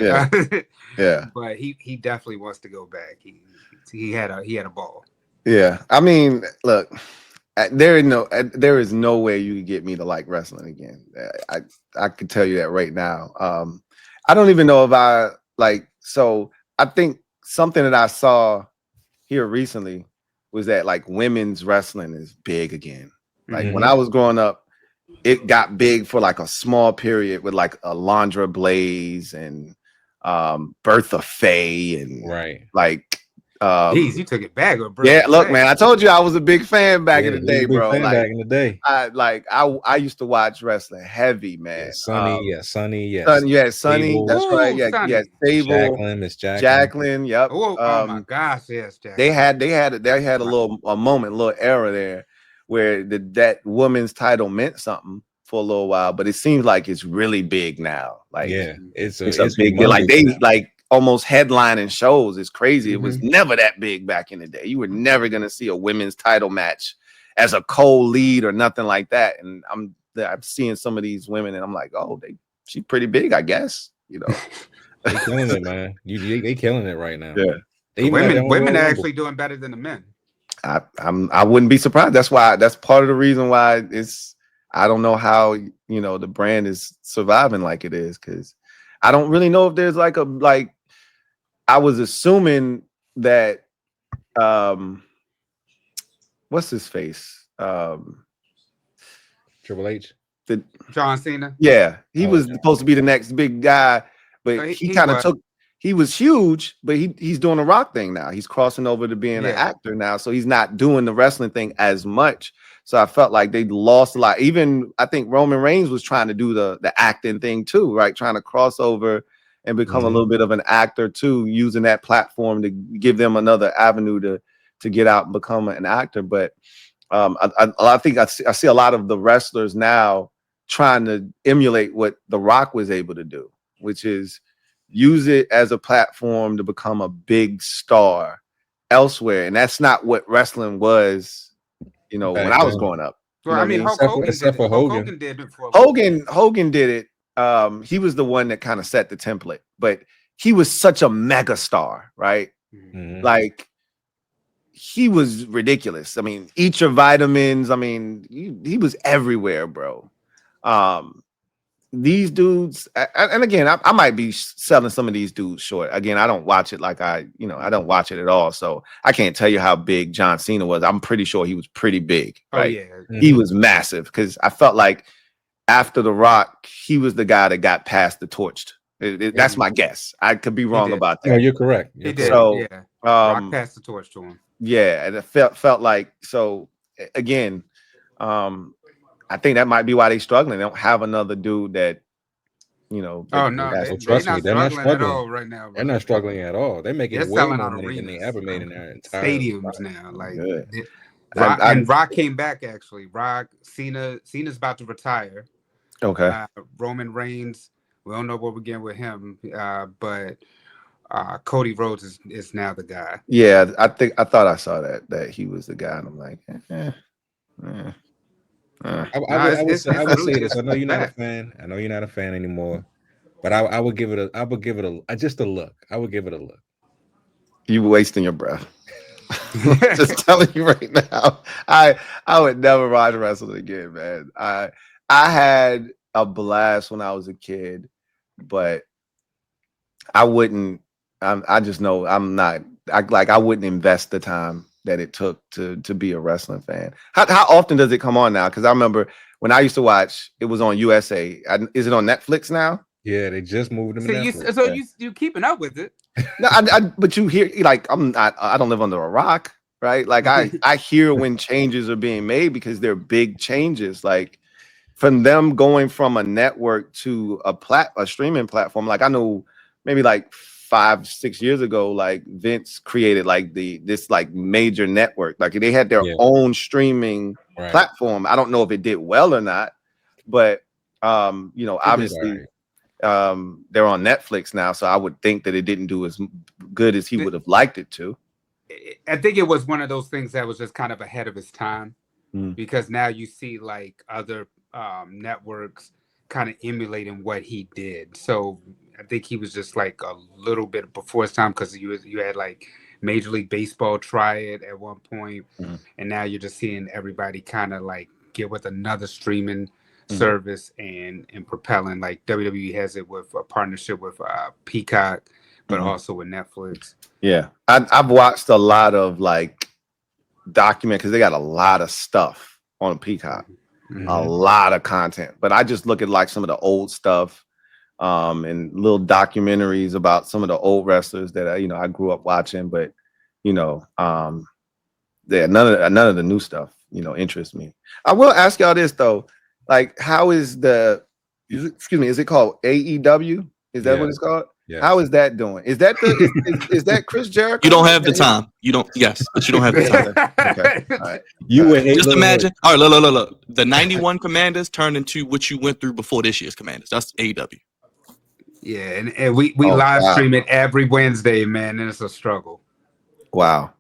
but he definitely wants to go back. He had a ball. Yeah, I mean, look, there is no way you could get me to like wrestling again. I could tell you that right now. I don't even know if I like. So I think something that I saw here recently was that like women's wrestling is big again. Like when I was growing up, it got big for like a small period with like Alondra Blaze and Bertha Faye and like Jeez, you took it back. Look, man, I told you I was a big fan back in the day, bro. Like, back in the day. I used to watch wrestling heavy, man. Sonny, Sonny. You had Sonny, that's right. Yeah, Sable, Miss Jacqueline. Yep. Oh my gosh, yes, Jacqueline. They had a little era there where that woman's title meant something for a little while, but it seems like it's really big now. Like, it's a big deal. Like they almost headlining shows. It's crazy. It was never that big back in the day. You were never gonna see a women's title match as a co-lead or nothing like that. And I'm seeing some of these women, and I'm like, oh, she's pretty big, I guess. You know, they killing it, man. They killing it right now. Yeah, women are actually doing better than the men. I wouldn't be surprised. That's part of the reason why I don't know how the brand is surviving like it is, because I don't really know if there's I was assuming that what's his face? Triple H. John Cena. Yeah, he was supposed to be the next big guy, but he kind of took. He was huge, but he's doing a Rock thing now. He's crossing over to being an actor now, so he's not doing the wrestling thing as much. So I felt like they lost a lot. Even I think Roman Reigns was trying to do the acting thing too, right? Trying to cross over and become a little bit of an actor too, using that platform to give them another avenue to get out and become an actor. But I think I see a lot of the wrestlers now trying to emulate what The Rock was able to do, which is use it as a platform to become a big star elsewhere. And that's not what wrestling was, when I was growing up. Well, I mean, Hulk Hogan did it for Hogan did it. He was the one that kind of set the template, but he was such a mega star, right? Like, he was ridiculous. I mean, eat your vitamins. I mean, he was everywhere, bro. These dudes, and again, I might be selling some of these dudes short. Again, I don't watch it I don't watch it at all. So I can't tell you how big John Cena was. I'm pretty sure he was pretty big, right? Oh, yeah. He was massive, because I felt like after The Rock, he was the guy that got passed the torch. That's my guess. I could be wrong about that. No, you're correct. He did. So, Rock passed the torch to him. Yeah, and it felt like, so again, I think that might be why they're struggling. They don't have another dude that you know. Oh no, national they're trust me, not they're not struggling at struggling. all right now. They're Bro. not struggling at all. They're making They're way selling more out money than they arenas, ever made in their entire stadiums life. now. Like Good. Rock, I- and Rock came back actually. Cena's about to retire. Okay. Roman Reigns, we don't know what we're getting with him, but Cody Rhodes is now the guy. Yeah, I thought I saw that he was the guy, and I'm like, I would say this. I know you're not a fact. fan. I know you're not a fan anymore, but I would give it just a look. I would give it a look. You wasting your breath. Just telling you right now, I would never watch wrestling again, man. I had a blast when I was a kid, but I wouldn't. I just know I'm not. I wouldn't invest the time that it took to be a wrestling fan. How often does it come on now? Because I remember when I used to watch, it was on USA. Is it on Netflix now? Yeah, they just moved them. You keeping up with it? No, but you hear like I don't live under a rock, right? Like I hear when changes are being made because they're big changes. Like from them going from a network to a streaming platform. Like I know maybe like 5-6 years ago, like Vince created like this like major network. Like they had their own streaming platform. I don't know if it did well or not, but you know, obviously they're on Netflix now, so I would think that it didn't do as good as he would have liked it to. I think it was one of those things that was just kind of ahead of its time, because now you see like other networks kind of emulating what he did. So I think he was just like a little bit before his time, because you had like Major League Baseball try it at one point, and now you're just seeing everybody kind of like get with another streaming service and propelling. Like WWE has it with a partnership with Peacock, but also with Netflix. Yeah, I've watched a lot of like document because they got a lot of stuff on Peacock, a lot of content. But I just look at like some of the old stuff, and little documentaries about some of the old wrestlers that I grew up watching. But none of the new stuff interests me. I will ask y'all this though, like how is is it called AEW? Is that what it's called? Yeah. How is that doing? Is that is that Chris Jericho? You don't have the time. You don't. Yes, but you don't have the time. Okay. All right. Just imagine. All right, look. The 91 Commanders turned into what you went through before this year's Commanders. That's AEW. Yeah, and we live stream it every Wednesday, man, and it's a struggle. Wow.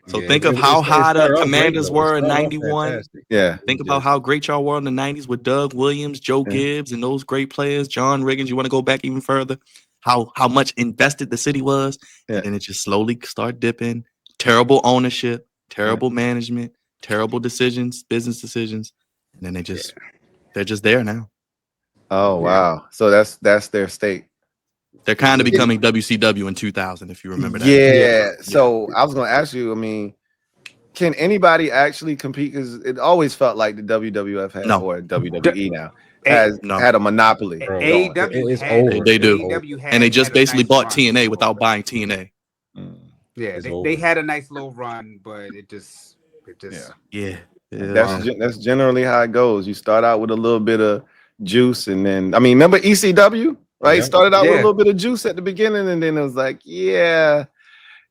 So think of how high the Commanders were in 91. Yeah. Think about how great y'all were in the 90s with Doug Williams, Joe Gibbs, and those great players, John Riggins. You want to go back even further? How much invested the city was, and then it just slowly start dipping. Terrible ownership, terrible management, terrible decisions, business decisions, and then they're just there now. Oh wow! So that's their state. They're kind of becoming WCW in 2000, if you remember that. Yeah. So I was going to ask you. I mean, can anybody actually compete? Because it always felt like the WWF had, or WWE now had a monopoly. AEW is over. They do, and they just basically bought TNA without buying TNA. Yeah, they had a nice little run, but it just That's generally how it goes. You start out with a little bit of juice, and then remember ECW? Right, started out with a little bit of juice at the beginning, and then it was like, and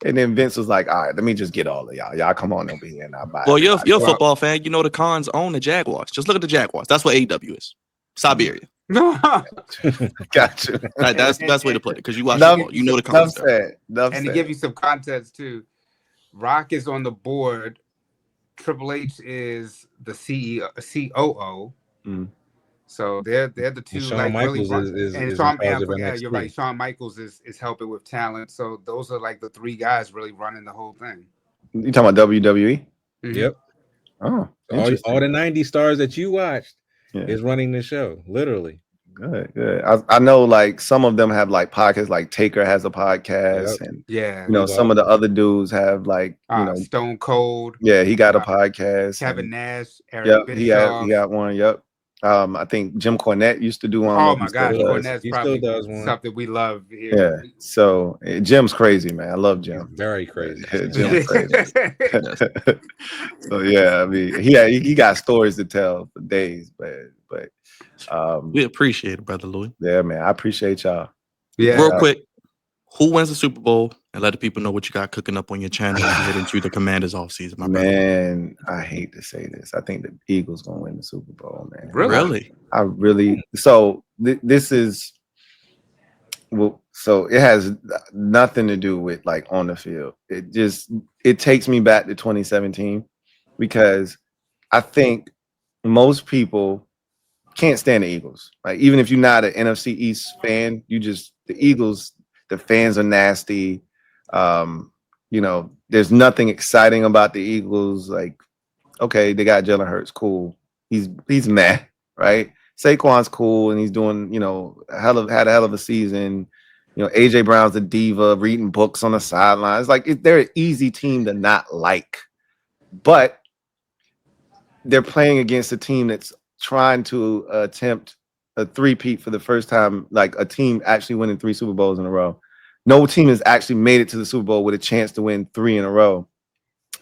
then Vince was like, all right, let me just get all of y'all. Y'all come on over here and I'll buy. Well, you're a football fan. You know the Khans own the Jaguars. Just look at the Jaguars. That's what AEW is. Siberia. Got you. Right, that's the best way to put it, because you watch football. You know the Khans. And to give you some context too, Rock is on the board. Triple H is the CEO, COO. So they're the two. And Shawn like Michaels really you're right. Shawn Michaels is helping with talent. So those are like the three guys really running the whole thing. You talking about WWE? Yep. Oh, all the 90 stars that you watched is running the show, literally. Good. I know like some of them have like podcasts, like Taker has a podcast, and some of the other dudes have like Stone Cold. Yeah, he got a podcast. Kevin Nash, Eric Bischoff. He got one. Yep. I think Jim Cornette used to do one. Oh my God, Cornette's he probably still does one. Something we love here. Yeah. So Jim's crazy, man. I love Jim. Very crazy. Jim's crazy. So yeah, I mean, he got stories to tell for days, but But We appreciate it, brother Louis. yeah, man, I appreciate y'all. Yeah. Real quick, who wins the Super Bowl? And let the people know what you got cooking up on your channel as you head into the Commanders offseason, my brother. Man, I hate to say this. I think the Eagles gonna win the Super Bowl, man. Really? I really. So this is. Well, so it has nothing to do with like on the field. It takes me back to 2017 because I think most people can't stand the Eagles. Like even if you're not an NFC East fan, the Eagles, the fans are nasty. There's nothing exciting about the Eagles. Like, okay, they got Jalen Hurts, cool. He's meh, right? Saquon's cool and he's doing, had a hell of a season. AJ Brown's a diva, reading books on the sidelines. Like they're an easy team to not like, but they're playing against a team that's trying to attempt a three-peat for the first time, like a team actually winning 3 Super Bowls in a row. No team has actually made it to the Super Bowl with a chance to win 3 in a row,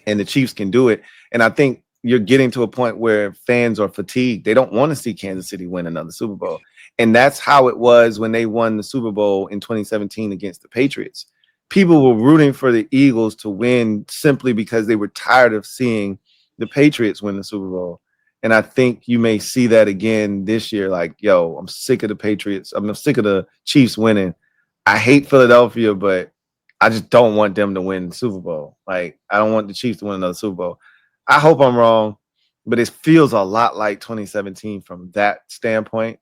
and the Chiefs can do it. And I think you're getting to a point where fans are fatigued. They don't want to see Kansas City win another Super Bowl. And that's how it was when they won the Super Bowl in 2017 against the Patriots. People were rooting for the Eagles to win simply because they were tired of seeing the Patriots win the Super Bowl. And I think you may see that again this year. Like, yo, I'm sick of the Patriots. I'm sick of the Chiefs winning. I hate Philadelphia, but I just don't want them to win the Super Bowl. Like, I don't want the Chiefs to win another Super Bowl. I hope I'm wrong, but it feels a lot like 2017 from that standpoint.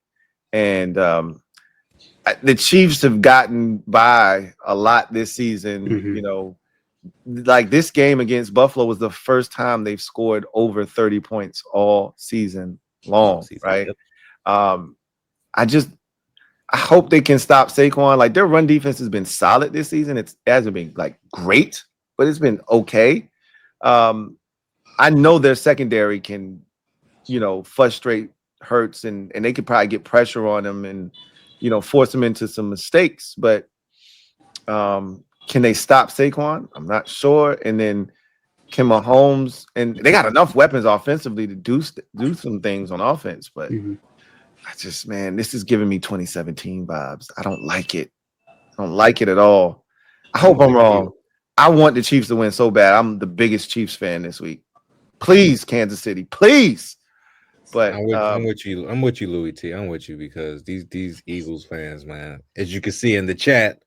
And the Chiefs have gotten by a lot this season. Mm-hmm. Like this game against Buffalo was the first time they've scored over 30 points all season long, right? Yep. I hope they can stop Saquon. Like their run defense has been solid this season. It hasn't been like great, but it's been okay. I know their secondary can, frustrate Hurts and they could probably get pressure on him and, force him into some mistakes. But can they stop Saquon? I'm not sure. And then can Mahomes, and they got enough weapons offensively to do some things on offense. But this is giving me 2017 vibes. I don't like it. I don't like it at all. I hope I'm wrong. I want the Chiefs to win so bad. I'm the biggest Chiefs fan this week. Please, Kansas City, please. But I'm with you. I'm with you, Louis T. I'm with you because these Eagles fans, man, as you can see in the chat,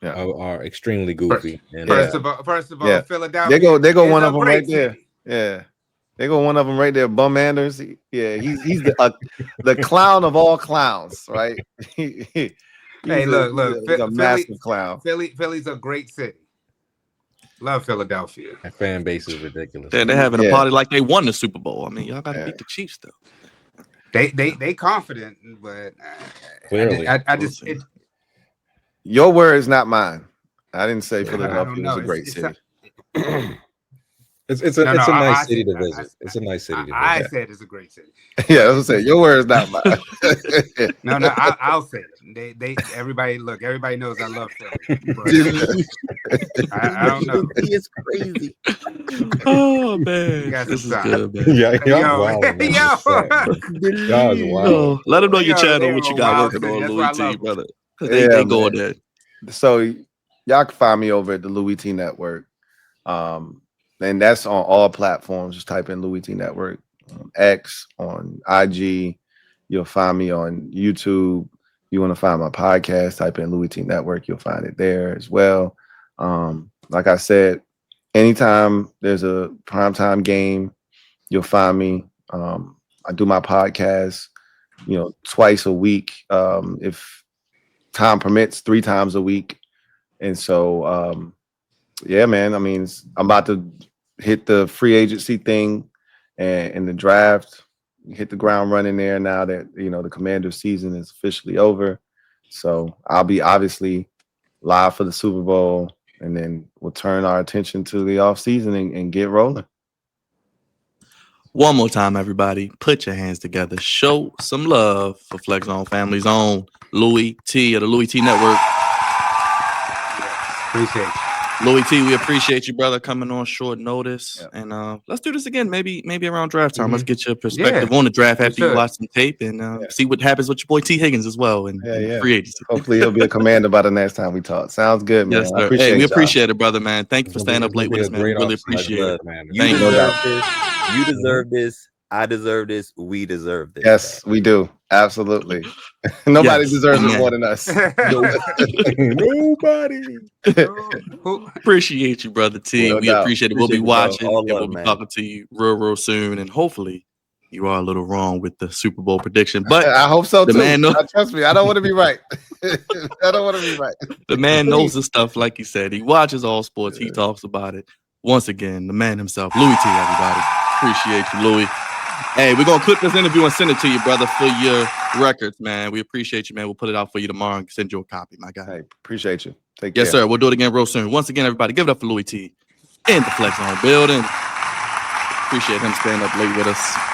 are extremely goofy. First of all, Philadelphia. They go one of them right there. Yeah, they go one of them right there. Bum Anders. Yeah, he's the clown of all clowns, right? He's a massive clown. Philly's a great city. Love Philadelphia. That fan base is ridiculous. They're having a party like they won the Super Bowl. I mean, y'all got to beat the Chiefs, though. They confident, but clearly, I just your words, not mine. I didn't say Philadelphia was a great city. It's a nice city to visit. It's a nice city to visit. I said it's a great city. Yeah, I was saying your words, not mine. No, I'll say it. Everybody knows I love Philly. I don't know. He is crazy. Oh man, this is good, man. Let them know your channel, what you got working on, Louis T, brother. They go there. So y'all can find me over at the Louis T Network. And that's on all platforms. Just type in Louis T Network on X, on IG. You'll find me on YouTube. You want to find my podcast, type in Louis T Network. You'll find it there as well. Like I said, anytime there's a primetime game, you'll find me. I do my podcast, twice a week. If time permits, 3 times a week. And so, yeah, man, I mean, I'm about to hit the free agency thing and the draft, hit the ground running there now that, the Commander season is officially over. So I'll be obviously live for the Super Bowl, and then we'll turn our attention to the offseason and get rolling. One more time, everybody, put your hands together. Show some love for Flex Zone Family's own Louis T of the Louis T Network. Appreciate you. Louis T, we appreciate you, brother, coming on short notice. Yep. And let's do this again. Maybe around draft time. Let's Mhm. get your perspective Yeah, on the draft we after you should. watch some tape and see what happens with your boy T. Higgins as well in free agency. Hopefully he'll be a commander by the next time we talk. Sounds good, man. Yes, I sir. appreciate Hey, we y'all. appreciate it, brother, man. Thank you for It's gonna staying up be late with a us, man. We great really offseason appreciate for it. the Commanders. You Thank you. deserve this. You deserve this. I deserve this. We deserve this. Yes, we do. Absolutely. Nobody Yes, deserves it amen. more than us. Nobody. Appreciate you, brother T. No we doubt. appreciate it. We'll be Appreciate you, bro. watching All and love, we'll be man. talking to you real soon. And hopefully you are a little wrong with the Super Bowl prediction. But I hope so the too. man knows, Trust me, I don't want to be right. I don't want to be right. the man knows his stuff, like he said. He watches all sports. He talks about it. Once again, the man himself, Louis T, everybody. Appreciate you, Louis. Hey, we're gonna clip this interview and send it to you, brother, for your records, man. We appreciate you, man. We'll put it out for you tomorrow and send you a copy, my guy. Hey, appreciate you. Take care. Yes, sir. We'll do it again real soon. Once again, everybody, give it up for Louis T in the Flex Zone building. Appreciate him staying up late with us.